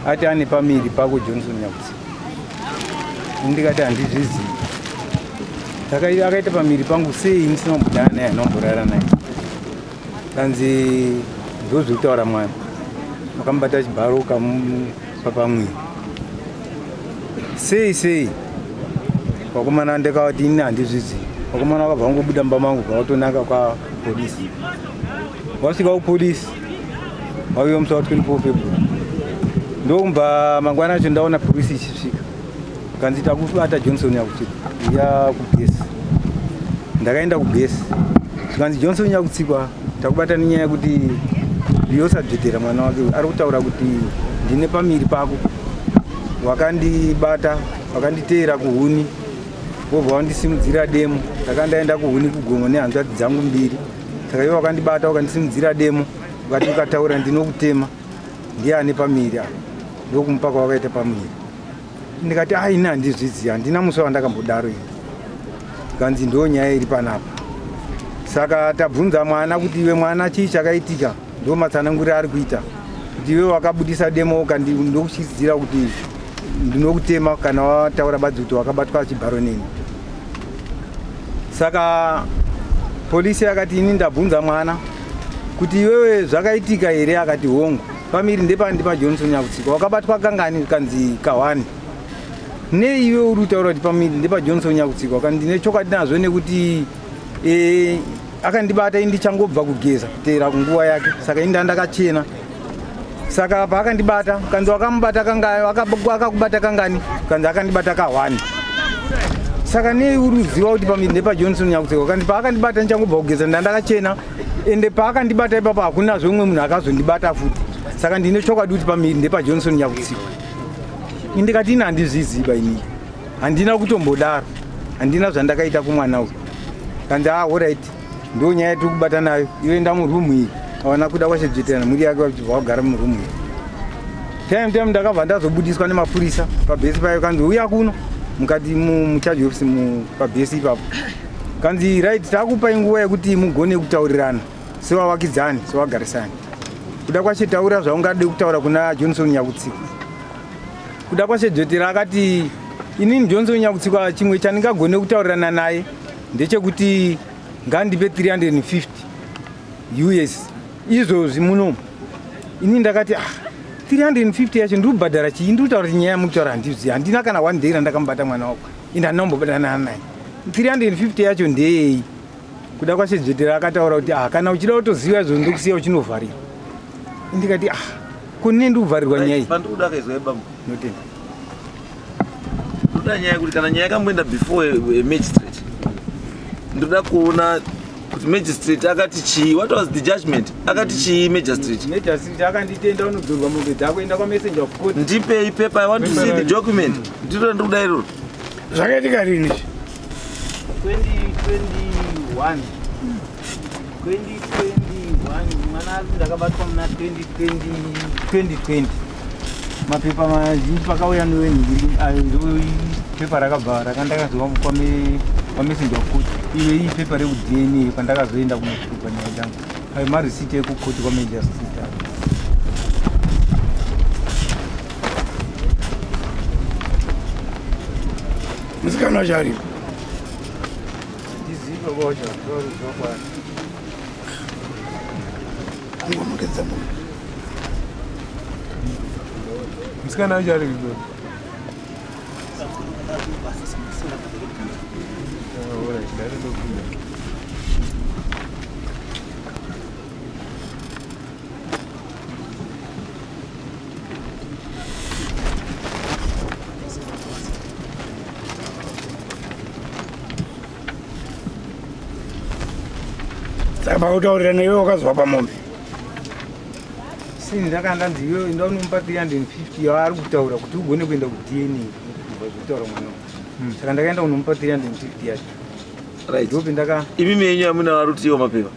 ati ane pamiri pako Johnson Nyakutsika. Ndikati handizvizivi. Akaita pamiri pangu sei ndisina kubudana naye anomborara naye. Kanzi ndozvekutaura mwana. Makamubata chibharo ukamupa pamwiri. Sei wakomana ndakati ini handizvizivi. Wakomana wakabva wangobuda mumba mangu kwakutonaka kwapolisi. Wasvika kupolisi wauya musi wa 24 February. Ndomba mangwana acho ndaona polisi ichisvika. Kanzi takubata Johnson Nyakutsika ya kugesi. Ndakaenda kugesi. Kanzi Johnson Nyakutsika takubata nenyaya yekuti yosadzvetera mwana wake ari kutaura kuti ndine pamiri pako. Wakandibata, wakanditeera kuhuni. Wobva wandisimudzira demo. Ndakandaenda kuhuni kugongo nehanzvadzi dzangu mbiri. Saka iwe wakandibata wakandisimudzira demo. Ukati ukataura ndinokutema. Ndiani pamiri apa. Ndokumupa kwawakaita pamiri. Ndikati ini handizvizivi, handina musi wandakambodaro ini. Kanzi ndonyaya iri panapa. Saka tabvunza mwana kuti iwe mwana chii chakaitika. Ndomatsanangurira ari kuita. Kuti iwe wakabudisa demo ndokuchizidzira kuti ndinokutema kana wataura badzi kuti wakabatwa chibharo neni. Saka polisi akati ini ndabvunza mwana kuti iwewe zvakaitika here, akati hongu. Pamiri ndepandipa Johnson Nyakutsika. Wakabatwa kangani? Kanzi kahwani. Ne iwe uri kutaura kuti pamiri ndepa Johnson Nyakutsika. Kandi ndine chokwadi nazvo nekuti akandibata indichangobva kugeza kuteera kunguva yake. Saka ini ndakachena. Saka paakandibata, kanzi wakamubata kangani, akakubata kangani? Kanzi akandibata kahwani. Saka ne uri kuziva kuti pamiri ndepa Johnson Nyakutsika. Kandi paakandibata ndichangobva kugeza ndakachena. Ende paakandibata ipapo hakuna zvomwe munhu akazondibata futi. Saka ndine chokwadi kuti pamiri ndepa Johnson Nyakutsika. Ndikati ini handizviziva ini. Handina kutombodaro. Handina zvandakaita kumwana uyu. Kanzi alright. Ndo nyaya yatiri kubata nayo. Iwe enda murumu iyi. Awana kuda kwachibveterana muri yake wachibva wagara murumu iyi. Time ndakabva ndazobudiswa nemapurisa pabhesi payo. Kanzi uya kuno mukati muchaji ofisi pabhesi ipapo. Kanzi right, takupai nguva yekuti mugone kutaurirana sevavakidzani, sevagarisani. Kuda kwachitaura zvaungade kutaura kuna Johnson Nyakutsika. Kuda kwachedzvetera akati inini Johnson Nyakutsika chimwe chandingagone kutaurirana naye ndechekuti ngandipe 350 US izvozvi munomu. Ini ndakati 350 yacho ndikubhadhara chii? Ndikutaura kuti nyaya mukutaura handizvizivi. Handina kana 1 day randakambata mwana wako. Ini handinambobatana naye. 350 yacho ndeyei? Kuda kwachedzvetera akataura kuti kana uchida kutoziva izvo ndokusiya uchinovharirwa. Ndikati kune ndikuvharirwa nyaya iyi. Pandikuda kaizwa ibamba. Notenda. Ndoda nyaya kuti kana nyaya yakamboenda before a magistrate. Ndoda kuona kuti magistrate akati chii? What was the judgment? Akati chii magistrate? Magistrate akanditenda unodzorwa mombe dzako enda kwamessenger of court. Ndipei paper, I want to see the document. Ndiro ndokuda iroro. Zvakaitika rini? 2021 mwana ndakabatwa muna 2020. Mapepa mazhinji pakauya newenhiri pepa rakabva rakandakazova kwamessenger of court. Iwe iyi pepa rekudna pandakazoenda kunokupa nyaya dzangu. Ayo marisiti ekukoti kwamajistrate. Musikana wacho aripo. Ndiziva wacho zvakwana. Angomuketsa munhu. Musikana wacho aripo. Saka pakutaurira newe wakazwa pamombe. Sini ndakandanzi iwe ndaunomupa 350 yaari kutaura kuti ugone kuenda kuDNA zvekutaura mwana. Saka ndakaenda kunomupa 350 yacho. Right. Ndopi ndaka Imimi yenyu hamuna warutiwa mapepa.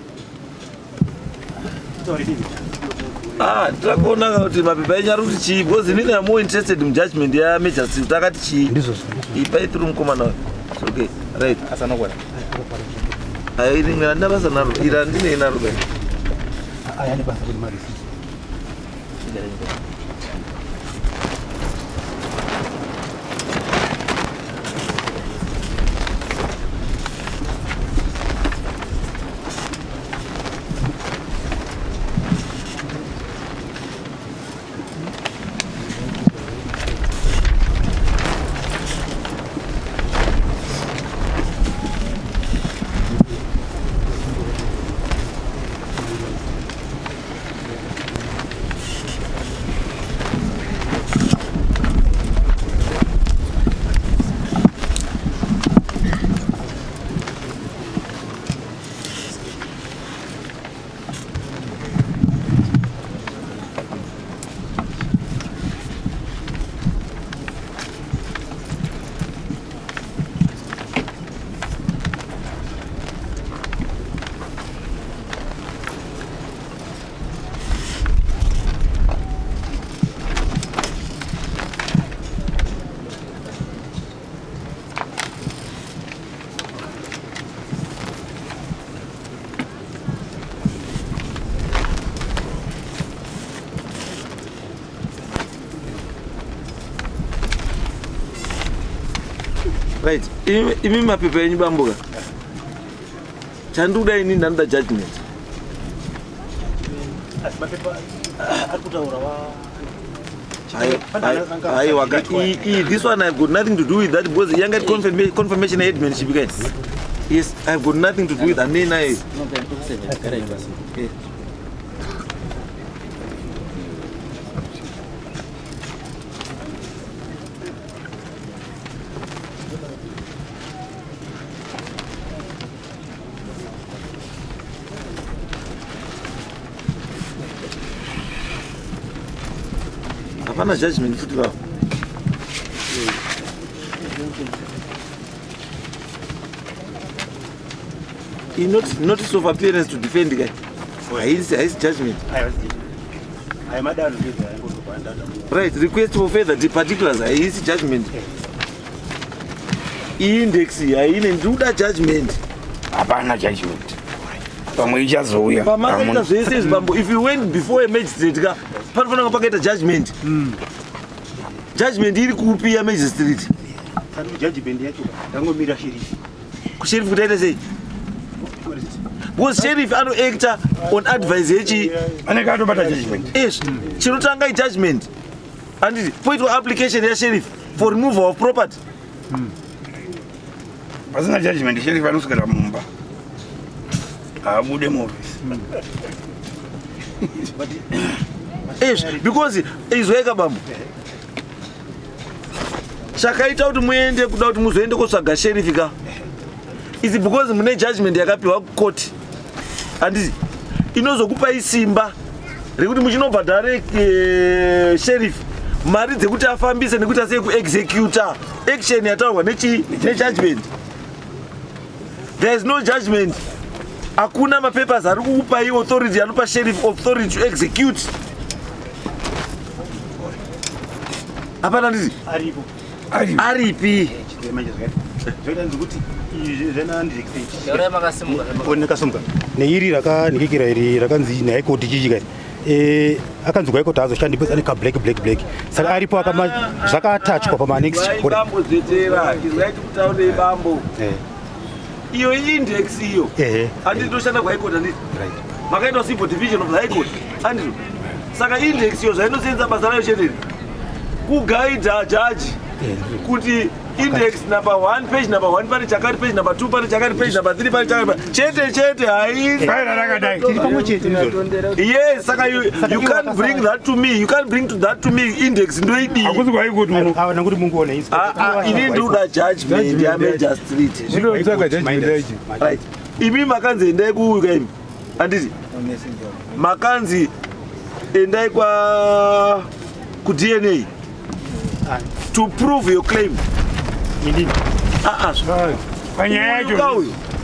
Takaona kuti mapepa enyu ari kuti chii? Because inini am more interested in judgment ya magistrate. Takati chii? Ipai through mukomana. Okay. Right. asanogona. Ini nganda basa naro. Ira ndine naro bai. Yani basa kuli mari. Right. Imi mapepa enyu bambuka. Chanduda ini ndanda judgment. Asi mapepa akutaura wa this one I've got nothing to do with that because the younger confirmation I had mentioned because yes, I've got nothing to do with that. Hapana judgment futhi la. Notice of appearance to defend the guy. His judgment. I am madam with Right, request for further particulars. His judgment. Index haine nduda judgment. Hapana judgment. Pamwe ichazouya. Pamakaita zvese zvibambo. If you went before a magistrate ka panofanira pakaita judgment. Judgment iri kupi ya magistrate? Sanu judgment yacho ndangomira sheriff. Kusheriff kutaita sei? Because sheriff anoacta on advice yechi anenge atobata judgment. Yes, chinotanga judgment. And poitwa application ya sheriff for removal of property. Pasina judgment sheriff anoswera mumba. Abude office. Yes, because izweka bambo. Chakaita kuti muende kuda kuti muzoende kotsvaga sheriff ka. Is because mune judgment yakapiwa court. And inozokupa isimba rekuti muchinobhadhare sheriff mari dzekuti afambise nekuti aseye kuexecutor action yataurwa nejudgment. There is no judgment. Hakuna mapapers ari kukupa authority anopa sheriff authority to execute. Hapana ndizi? Aripi. neiri rakanikikira iri rakanzi nehaikoti chichika akanzi kwaikoti azoshandi pesa ane black saka aripo zvakatachwa pamanext bambozetera izvaiti kutaure bambo iyo index iyo handitoshanda kwaikoti handiti makaitwa civil division of the high court handito saka index iyo zvainosenza basa rayo cheneri kugaidha jaji kuti index number 1 page number 1 pane chakati page number 2 pane chakati page number 3 pane chakati chete haisi yes saka you can't bring that to me, you can't bring that to me. Index ndoidi akuzi kwaikuti nakuti munguona ini ndoda judgment ya magistrate zvinotsvaga judgment right. Imi makanzi endai kuuka imi handiti makanzi endai ku DNA to prove your claim. Indeed.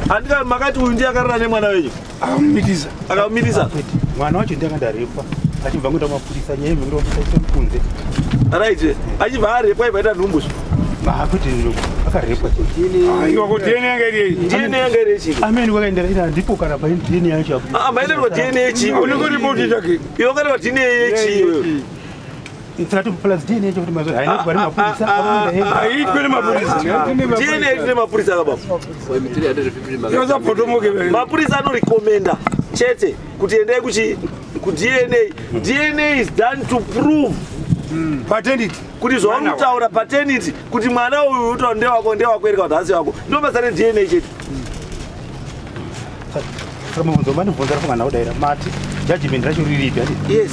Andika makati uyu ndiye akarara nemwana wenyu akamumitisa mwana wacho ndiye akandarepa achibva ngoita mapurisa nyaya yemhingiromutaisa mukunze right achibva arepwa ibaita nhumbu kuti akarepwa DNA yanga iri chiki ameni kwakaendera ina ndipo kana pa DNA yacho maenderwa DNA chiki unokuripoti chake iwe kana DNA chiki Intratu plus DNA yacho kuti mazo haina kubari mapurisa aitwe mapurisa DNA ine mapurisa kababa yoza potomoke mapurisa anorecommenda chete kuti endai ku DNA is done to prove paternity kuti zvaunutaura paternity kuti mwana uyu utaura ndewako eri kana hasi wako ndo basa reDNA chete kama mwanzo mani bvunza rafunga naudaira mati judgment racho riripi yes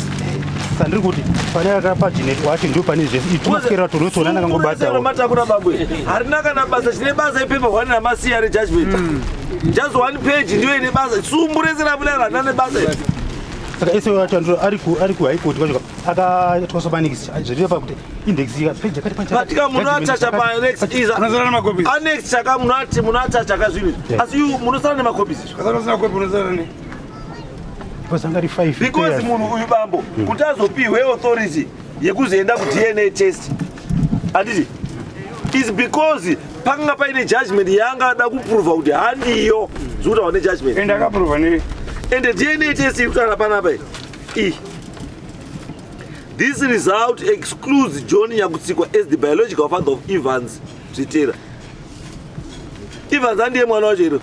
sandiri kuti pane akapa genet wacho ndio pane zvese itumaskera torosona nakangobata matakura babwe harina kana basa chine basa ipepa 1 namasiya rejudgment just 1 page ndiyo ine basa sumburesera bulera nane basa saka ese wacho ndo ari ku high court kwacho akatwasa panix zviripa kuti index ya page yakati pancha patika munatacha pa next is unazana makopi annex chaka munatacha kazviri asi you munosana nemakopies kazana kopi unazana ne pasangari 5 because munhu uyu bambo kuti azopiwe authority yekuzoenda ku DNA test handiti is because pakanga paine judgment yanga ada kuprova kuti handiyo zvokuti haune judgment ende akaprova ne ende DNA test ikutana panapa this result excludes John Nyakutsikwa as the biological father of Evans Zvitera Evans ndiye mwana wacho iro.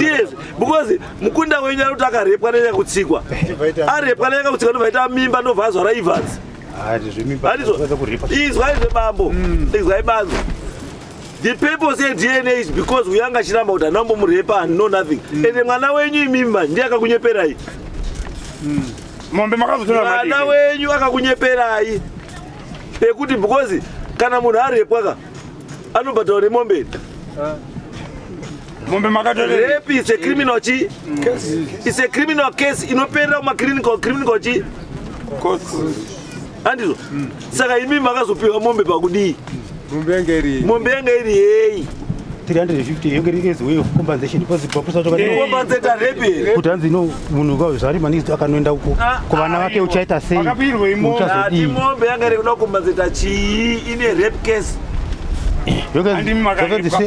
Yes, because mukunda wenyu ari kuti akarepwa nenya kutsikwa. Arepwa nenya kutsikwa ndovaita mimba ndobvazwa raIvans. Izwai zvebambo. Izwai banzo. The purpose of DNA is because we are chiramba kuti anombo murepa and know nothing. Ende mwana wenyu mimba ndiye akakunyeperai. Mombe makazotora madini. Mwana wenyu akakunyeperai. Pekuti because kana munhu arepwa anobhadhara mombe. Mombe makatora. Rape is a criminal case. It's a criminal case inoperera kuma criminal chi. Andizvo. Saka imi makazopiwa mombe pakudii. Mombe yanga iri yei 350 yongeri way of compensation because proposal to compensate rape kuti hanzi no munhu kwazvari manisi akanoenda uko kuvana vake uchaita sei akapirwe ati mombe yanga iri kuda compensate chii ine rape case andi makarepwa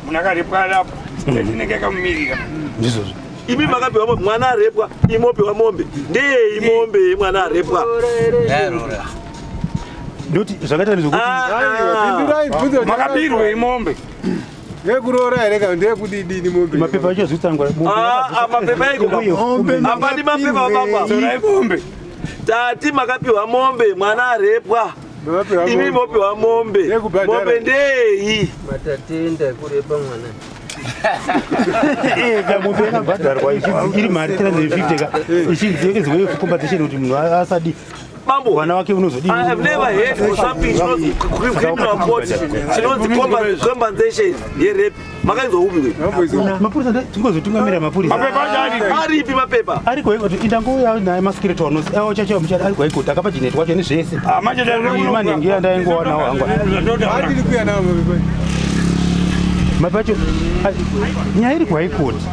munakarepwa alapo tinenge kamumirira ndizvo imi makapiwa mombe mwana arepwa imopiwa mombe ndeye mombe mwana arepwa Noti zvakaita nezvokuti makapirwe mombe yekurora ere kana ndeyekudidini mombe mapepa acho zvitsangwa mapepa iko apani mapepa apapa mombe tati makapiwa mombe mwana arepwa imi mopiwa mombe mombe ndeyi matatenda kurepa mwana mombe yakabhadharwa iri mari 350 ichinzi way of compensation kuti munhu asadi Bambo, I have never heard of something criminal court. She knows the compensation. Rape. Makanzo ubi. Mapurisa tingozotungamira mapurisa. Aripi mapepa. Ariko kuti indangouya naye masikireti wanosi awo chacho muchari ariko haikoti akapa jineti wacho nezvese. Manje manhingi andaingoona wangu. Hatiri kuya nawo mapepa. Mapacho nyaya iri kuhaikoti.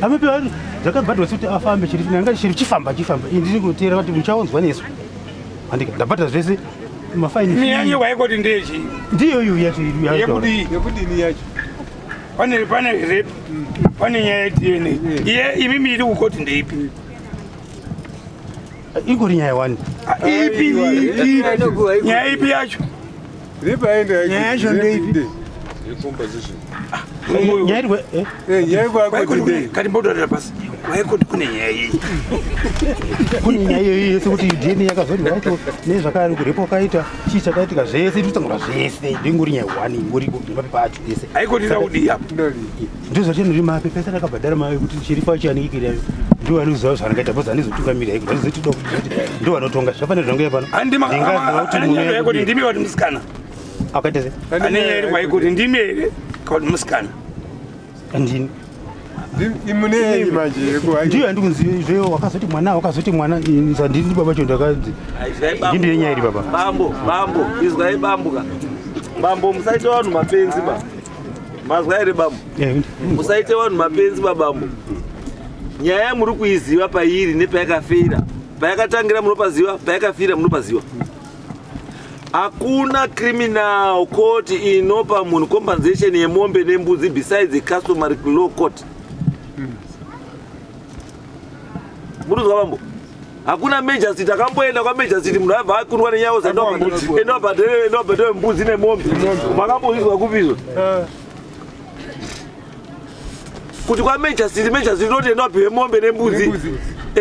Amapepa zvakabhadhwa kuti afambe chiri nanga chiri chifamba ndiri kutera kuti muchaonzwa nesu handika ndabhadha zvese mafaini miyanyo waikoti ndechi ndiyo iyo yekudini yacho pane rep pane nyaya yedna iye imimi iri kukoti ndeipi ingori nyaya wani ipi nyaya ipi yacho nyaya yacho ndeipi kati mbodorera pasi waikoti kune nyaya iyi kune nyaya iyo yese kuti dna yakazodwa yacho nezvakari kurepo kaita chii chakaitika zvese totangura zvese ndingori nyaya 1 ingori mapepa acho ese aikoti ndakudii apo ndozvatinori mapepa ese akabhadhara mari kuti chiripo acho anikikira ndo anoziva zvaangaita bcause anozotungamira iko azozotida kuti ndo vanotonga zvafanira zvangoya pano ndingaziva kuti munhu yaikoti ndimi kuti musikana akaita se ane nyaya iri kwaikoti ndimi here kuti musikana ndini imune manje ndiyo handikunziva izvoyo wakazoti mwana sandini baba cho ndakanzi ndindine nyaya iri baba bambo izwai bambuka bambo musaite vanhu mapenzi ba mazwa ere bambo musaite vanhu mapenzi babambo nyaya yamuri kuiziva pairi nepayakafira payakatangira munopaziva payakafira munopaziva hakuna criminal court inopa munhu compensation yemombe nembudzi besides the customary law court. Muruzwa bambo. Hakuna major city akamboenda kwa major city munhu abva akurwa nenyaya dzendobhadhara mbudzi nemombe. Makambozvizwa kupizwa. Kuti kwa major city noti enopiwe mombe nembudzi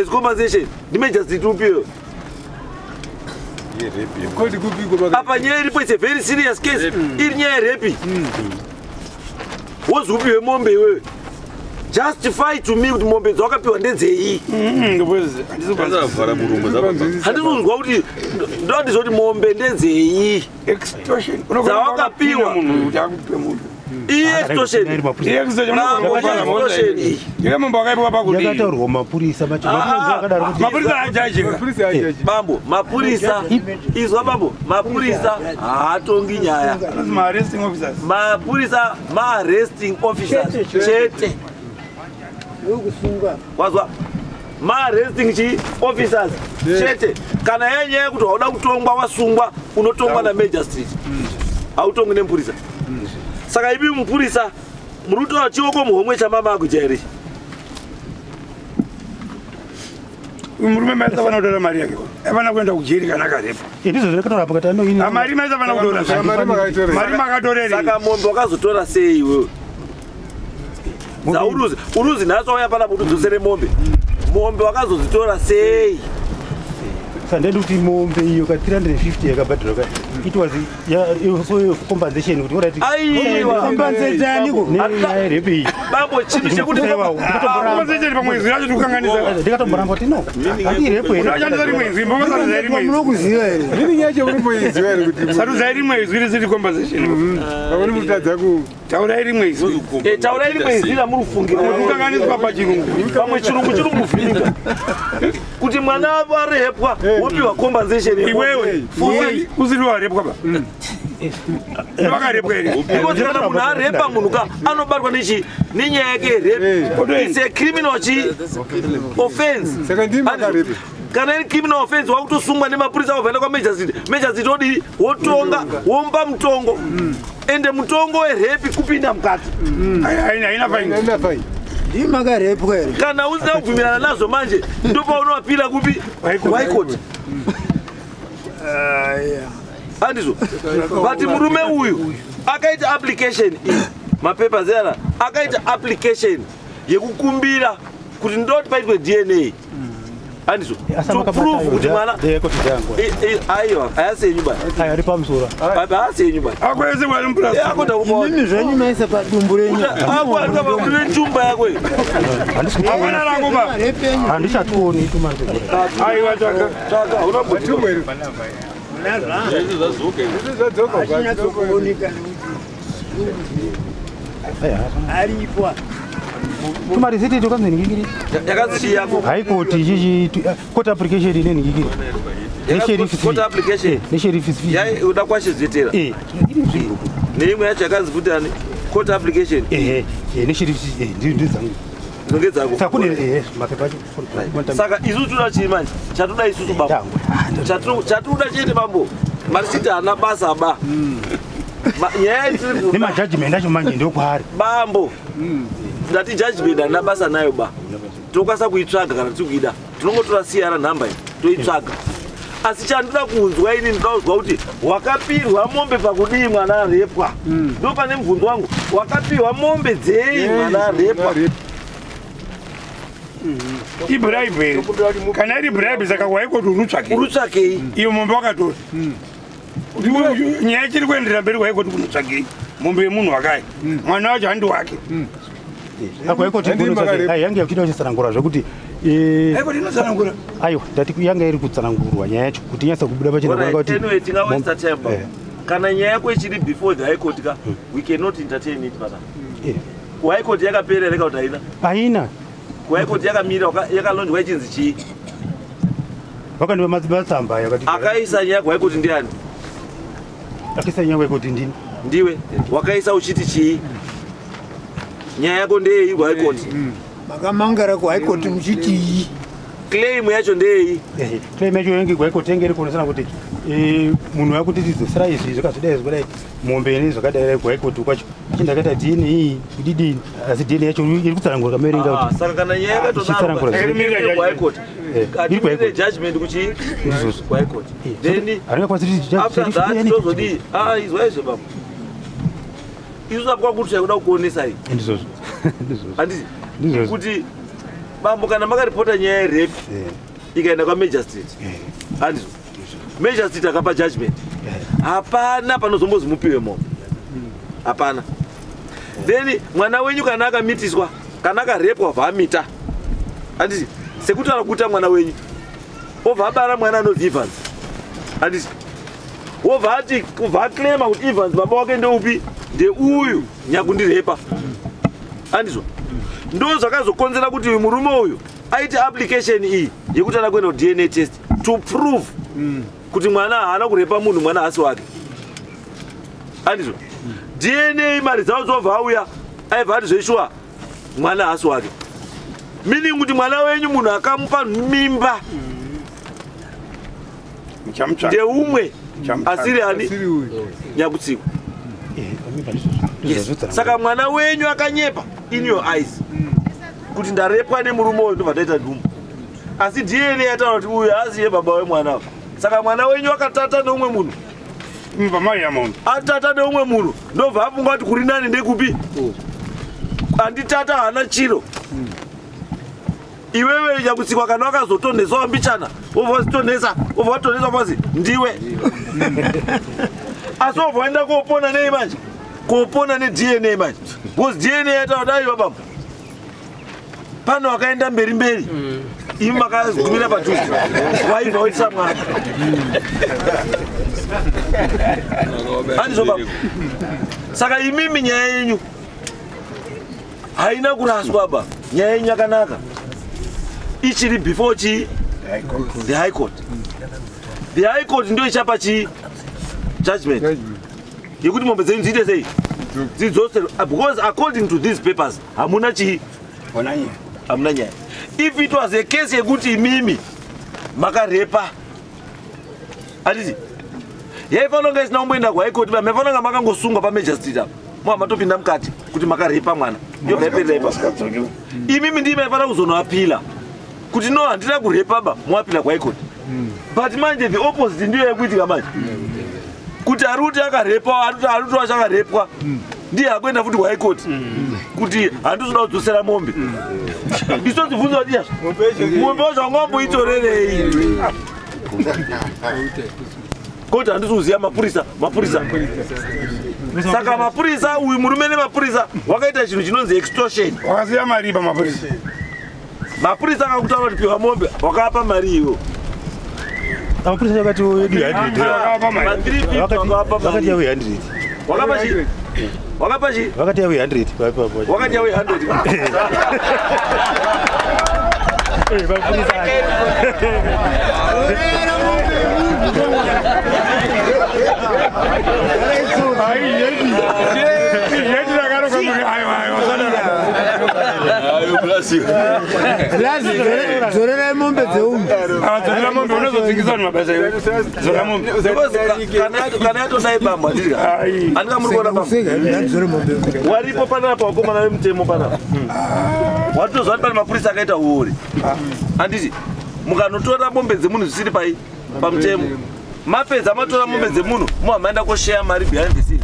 as compensation ndi major city upiwe. Apa nyaya iripo it's a very serious case. Iri nyaya yerepi. Wozupiwe mombe iwewe. Justify to me kuti mombe dzawakapiwa ndedzei. Handizonzwa kuti ndodizwa kuti mombe ndedzei. Extortion. Dzawakapiwa munhu kuti akupe munhu. Extortion. Yakataurwa mapurisa mapurisa ajajika. Bambo, mapurisa izwa bambo, mapurisa haatongi nyaya. Mapurisa ma-arresting officers chete. Wazwa? Ma-arresting officers chete. Kana yenye kuti wauda kutongwa wasungwa unotongwa na magistrate. Hautongi nemapurisa. Saka ibi mupurisa muruto chioko muhomwe chamama akujairi. murume mai savana kutora mari yake avana kuenda kujeri kana akarepa ndizvo zvakatorapa kati mari mai savana kutora mari makatorei saka mombe wakazotora sei iwewe uruzi nhasi wauya pana kuti udzosere mombe wakazodzitora sei sandenda kuti mombe iyo ka 350 yakabhadhirwa it was so compensation kuti orati compensation repi bambo chini chekuti compensation pamwezi yacho tukanganisa ndikatomboramba kuti no ati repo ere achandisa rimwezi mbavasa zairi mwezi munokuziva ere ndini yacho urimboiziva ere kuti satu zairi mwezi iri siri compensation pamweni mutadza ku taurai rimwezi taurai rimwezi ila murufungira tukanganiswa pachirungu pamwe chirungu chiri muvhiringa kuti mwana arehepwa wopiwa compensation iwewe usiri warepwa ba wakarepwa ere because kana munhu arepa munhu ka anobatwa nenyaya yake repe it's a criminal offense saka ndimi makarepa kana iri criminal offense wakutosungwa nemapurisa wavhaenda kwamajaziti odii wotonga womba mutongo ende mutongo werepi kupinda mukati haina faini ndimakarepwa ere kana usina kubvumirana nazvo manje ndopaunowapira kupi waikoti handizvo but murume uyu akaita application iyi mapapers yana akaita application yekukumbira kuti ndoti paitwe DNA handizvo to prove kuti mwana aiwa ayasenyu bana ari pamusoro ayasenyu bana akwese wali mpulasi akonda kubaona mimi zvenyu maisa padumbu renyu akwanika pakune njumba yakwe akona rangu ba handichatoni tumanje aiwa tsvaka unambotumba ere aripo tumari ziti tokanzeningikiri yakaziti yako haikoti chichi court application ine ningikiri court application nesheriff yai uda kwashedzvetera neimwe yacho yakanzi kuti ani court application nesheriff ndizangu nonge dzako sakune mapepa saka isusu toda chii manje chatoda isusu bambo chatoda chete bambo marisiti hana basa ba nyaya nemajudgment acho manje ndokwaari bambo ndati judgment hana basa nayo ba tokwanisa kuitsvaga kana tikuida tinongotora siyara nhamba iyi toitsvaga asi chandoda kunzwa ini ndoda kuzwa kuti wakapirwa mombe pakudii mwana arepwa ndo pane mubvunzo wangu wakapirwa mombe dzei mwana arepwa ibribe kana iri bribe saka waikoti urutsvakei iyo mombe wakatora nyaya chiri kuenderera mberi waikoti kunotsvakei mombe yemunhu wakaya mwana wacho handi wake akwaikoti yange yakuita uchitsanangura zvekuti aikoti inotsanangura aiwa ndati yanga iri kutsanangurwa nyaya yacho kuti inyatsa kubuda pachinaakuti anyway tingawasta time kana nyaya yako ichiri before the high court ka we cannot entertain it bana high court yakapera reka kuti haina haina high court yakamira yakalonjwa ichinzi chii vakandiva matsamba yakati akaisa nyaya high court ndiani akaisa nyaya high court ndini ndiwe wakaisa uchiti chii nyaya yako ndeyei high court makamangara kuhigh court muchiti claim yacho ndeyei claim yacho yange high court yange iri kuonesana kuti munhu wakuti tidzosera izvi zvakazodai zvakadai mombe nezvakadai high court kwacho chindakaita DNA kudidini asi DNA yacho iri kutsanangura kameringa kuti saka kana nyaya yakatodaro high court iri judgment kuchi high court then after that tozodi izwaizve baba isusu apwa kuti chakuda kukuonesa iyi ndizvozvo handisi kuti bambo kana makaripota nyaya yerepi ikaenda kwamajor handizvo major akapa judgment hapana panozombozi mupiwe mombe hapana then mwana wenyu kana akamitiswa kana akarepwa vamita handisi sekutaura kuita mwana wenyu obva abara mwana anonzi Evans handisi obva ati kubva aclaima kuti Evans baba wake ndeupi ndeuyu nyakundirepa handizvo ndo zvakazokonzera kuti uyu murume uyu aite application iyi yekuti ana kuenda DNA test to prove kuti mwana haana kurepa munhu mwana asi wake handizvo DNA mari dzavo dzobva auya aibva ati zveshuwa mwana hasi wake meaning kuti mwana wenyu munhu akamupa mimba ndeumwe asiri ani nyakutsikwa saka mwana wenyu akanyepa in your eyes kuti ndarepwa nemurume uyu ndobva taita dhumbu asi DNA yataura kuti uyu aziye baba wemwana. Saka mwana wenyu akatata neumwe munhu. Pamai ya munhu. Atata neumwe munhu ndobva afunga kuti kuri nani ndekupi. Anditata hana chiro. Iwewe yakutsikwa kana wakazotonesa wambichana. Wovasitonesa kwazi ndiwe. Asi wobvaenda kopona nei manje? Kopona neDNA manje. Because DNA yataura kuti baba. Pano wakaenda mberi. Imi makagumira padhuze. Waibva waitisa mwana. Handizo baba. Saka imimi nyaya yenyu haina kuraswa baba. Nyaya yenyu yakanaka. Ichiri before the High Court. The High Court ndio ichapa judgment. Yekuti mombe dzenyu dziite sei? Because according to these papers, hamuna hamuna nyaya. If it was a case yekuti imimi makarepa, aditi yaifanonga isina kumboenda kuHigh Court, mafanonga makangosungwa paMagistrate apa. Matopinda mukati kuti makarepa mwana. Ndobva yaperera. Imimi ndime maifana kuzonoapila. Kuti no handina kurepa ba, mwapila kuHigh Court. But manje the opposite ndiyo yekuitika manje. Kuti aruti akarepa, aruti wachakarepwa. Ndiye akuenda futi kuHigh Court. Kuti handizoda kudzosera mombe. Iso tibvunza kuti yazvo. Mombe wacho wangomboitorerei. Koti handisiuziya mapurisa. Saka mapurisa uyu murume nemapurisa wakaita chinhu chinonzi extortion. Wakasiya mari pamapurisa. Mapurisa akakutaura kuti piwa mombe wakapa mari iwo. Mapurisa yakati wedu Wakapa wakati yawe 100. Wakapa chi? Wakati yawe 100. Wakati yawe 100. Zorera mombe dzeumu. Zorera mombe unozodzingisa mabasa iwe. Zorera mombe. Kana yatodai bamba ndika. Andika muri kuona bamba. Waripo panapa wakomana vemutemo panapa. Watozwa kuti pane mapurisa akaita uori. Handiti mukanotora mombe dzemunhu zvisiri pamutemo. Mapedza matora mombe dzemunhu muhamaenda koshare mari behind the scenes.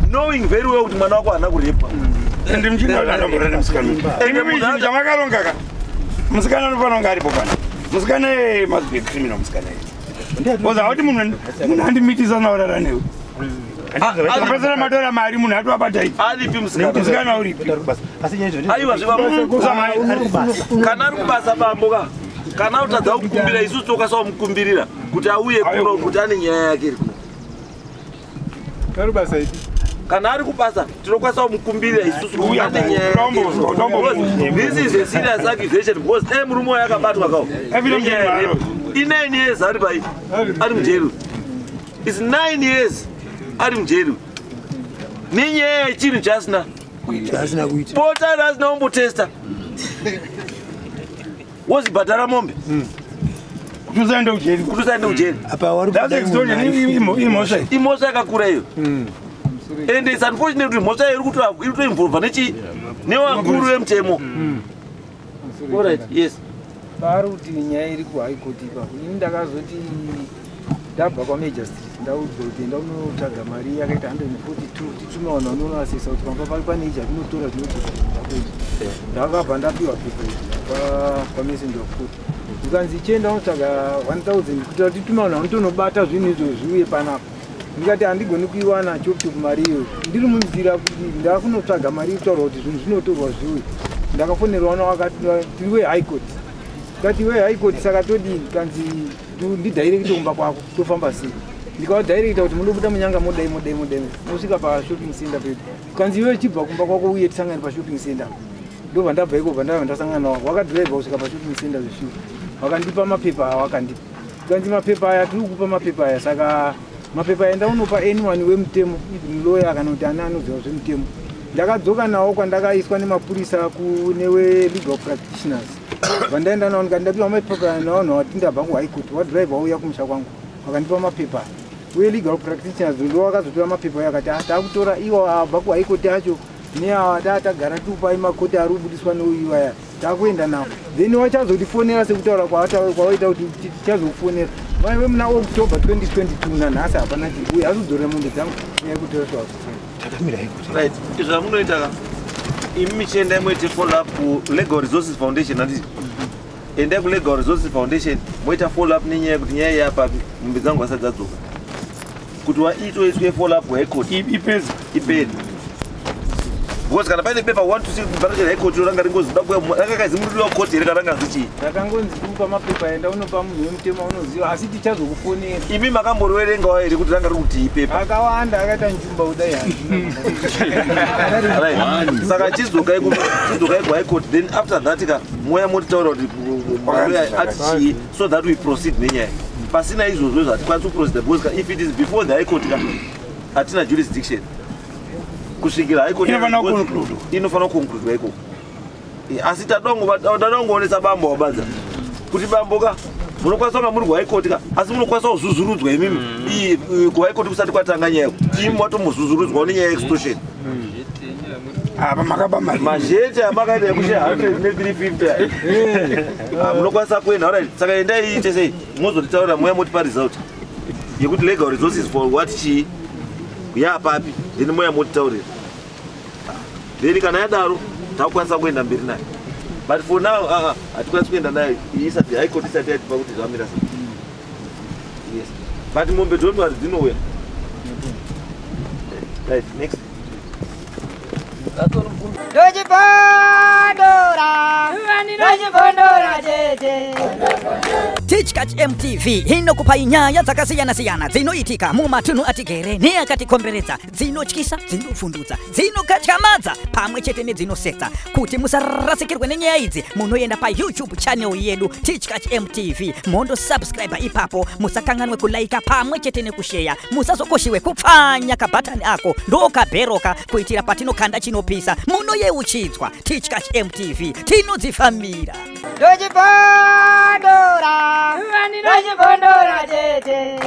Knowing very well kuti mwana wako haana kurepwa. Ndi mchinda ndamborana musikana. Imimi chamakaronga ka. Musikana anofana kunge aripo pana. Musikana must be criminal musikana. Boza hauti munhu andimitisa naurara newe. Apasana madora mari munhu atowabata ipi. Alipi musikana. Musikana uripi. Aiwa kana ari kubasa bambo ka. Kana utadza kukumbira isusu tokasawo mukumbirira kuti auye kuno kuti ane nyaya yake iri kuno. Karubasa ipi. Kana ari kubasa tinokwanisa kumukumbirira isusu kuti ane nyaya yake. This is a serious accusation because murume wayo akabatwa kawo. I9 years ari pai. Ari mujeri. It's 9 years ari mujeri. Nenyaya yechinhu chasina. Pota rasina umbotesta. Wozibhadhara mombe. Kutusaenda ujeri. That's extortion. Imhosva yakakura iyo. And it's unfortunate kuti mhosva iri kutoinvolva nevakuru vemutemo. Alright, yes. Pari kuti nyaya iri kuHigh Court ipapo. Ini ndakazoti ndabva kwaMagistrate ndaudzwa kuti ndaunotsvaga mari yakaita 142 titumaona unoasisa kuti pamba pari pane ija tinotora zvinotoa. Ndakabva ndapiwa pepa kwaMessenger of Court. Ndikanzi chienda unotsvaga 1000 kuti titumaona unotonobata zvinhu izvo zviuye panapa. Ndikati handigoni kuiwana chopchop mari iyo. Ndiri munzira kuti ndakunotsvaga mari kutaura kuti zvinhu zvinotorwa zviuye. Ndakafonerwa wakati tiri weHigh Court. Kati weHigh Court saka todini kanzi ndidirecta kumba kwako tofamba sei. Ndikawadirecta kuti munobuda munyanga modai. Mosvika pashopping center pedu. Kanzi iwe chibva kumba kwako uye tisangane pashopping center. Ndobva ndabva ikobva ndabva ndasangana nawo. Wakadhiraivha kusvika pashopping center zveshuwa. Wakandipa mapepa awakandipa. Kanzi mapepa aya tiri kukupa mapepa aya saka mapepa aya ndaunopa anyone wemutemo lawyer kana kuti ani anoziva zvemutemo. Ndakadzoka nawo kwandakaiswa nemapurisa kunewe legal practitioners. Vandaenda nawo ndikandapiwa mapepa nawo nawati ndabva kuHigh Court. Wadhiraivha wauya kumusha kwangu. Wakandipa mapepa. Uye legal practitioners ndo wakazotora mapepa aya akati takutora iwo abva kuHigh Court acho neawa tatagara tupai makoti ari kubudiswa neuyu aya takuenda nawo then wachazotifonera sekutaura kwawaita kuti tichazokufonera vaive muna october 2022 nanhasi hapana uye azodzorera mombe dzangu nekutoreswa right zvamunoita imi michienda moite follow up Legal Resources Foundation handiti endai kuLegal Resources Foundation moita follow up nenyaya yekuti nyaya yapapi mombe dzangu asati dzadzoka kuti waitoiswe follow up high court ipedzi because kana paine paper 1 to 6 kubharira high court ranga ringozimbabwe rakakazimuririwa court here karanga zichi rakangonzi kupa mapepa enda unopa munhu wemutema unoziva asi tichazokufonera imi makamboriwerengawo here kuti ranga riri kuti ipepa akawanda akaita njumba kudai saka chizokai kuhigh court then after that ka moya motitaura kuti ati chii so that we proceed nenyaya pasina izvozvo zvatikwanisi kuproceed because if it is before the high court ka hatina jurisdiction kusvikira high court inofana kukonkludwa ikoko asi tadangoonesa bambo wabadza kuti bambo ka munokwanisa kunga muri kuhigh court ka asi munokwanisa kuzuzurudzwa imimi kuhigh court kusati kwatanga nyaya timu watombozuzurudzawo nenyaya extortion apa makaba mazhete amakaita yekushe 100 munokwanisa kuenda right saka endai iite sei mozotitaura moya motipa result yekuti Legal Resources for what chii yapapi then moya motitaurira then kana yadaro takukwanisa kuenda mberi nayo but for now hatikwanisi kuenda nayo isati high court isati yatipa kuti zvamira sei yes but mombe don't worry dzinouya right next Teachcatch MTV inokupa nyaya dzakasiyana-siyana dzinoitika mumatunhu atigere neakatikomberedza, dzinotyisa, dzinofundudza, dzinokatyamadza pamwe chete nedzinosetsa. Kuti musarasikirwe nenyaya idzi munoenda paYouTube channel yedu Teachcatch MTV mondo subscribe ipapo, musakanganwe kulaika pamwe chete nekushare, musazokoshiwe kupfanya kabhatani ako ndokabheroka kuitira patinokanda chinopisa munoyeuchidzwa. Teachcatch MTV tinodzifamira. Dojipondora, dojipondora tete.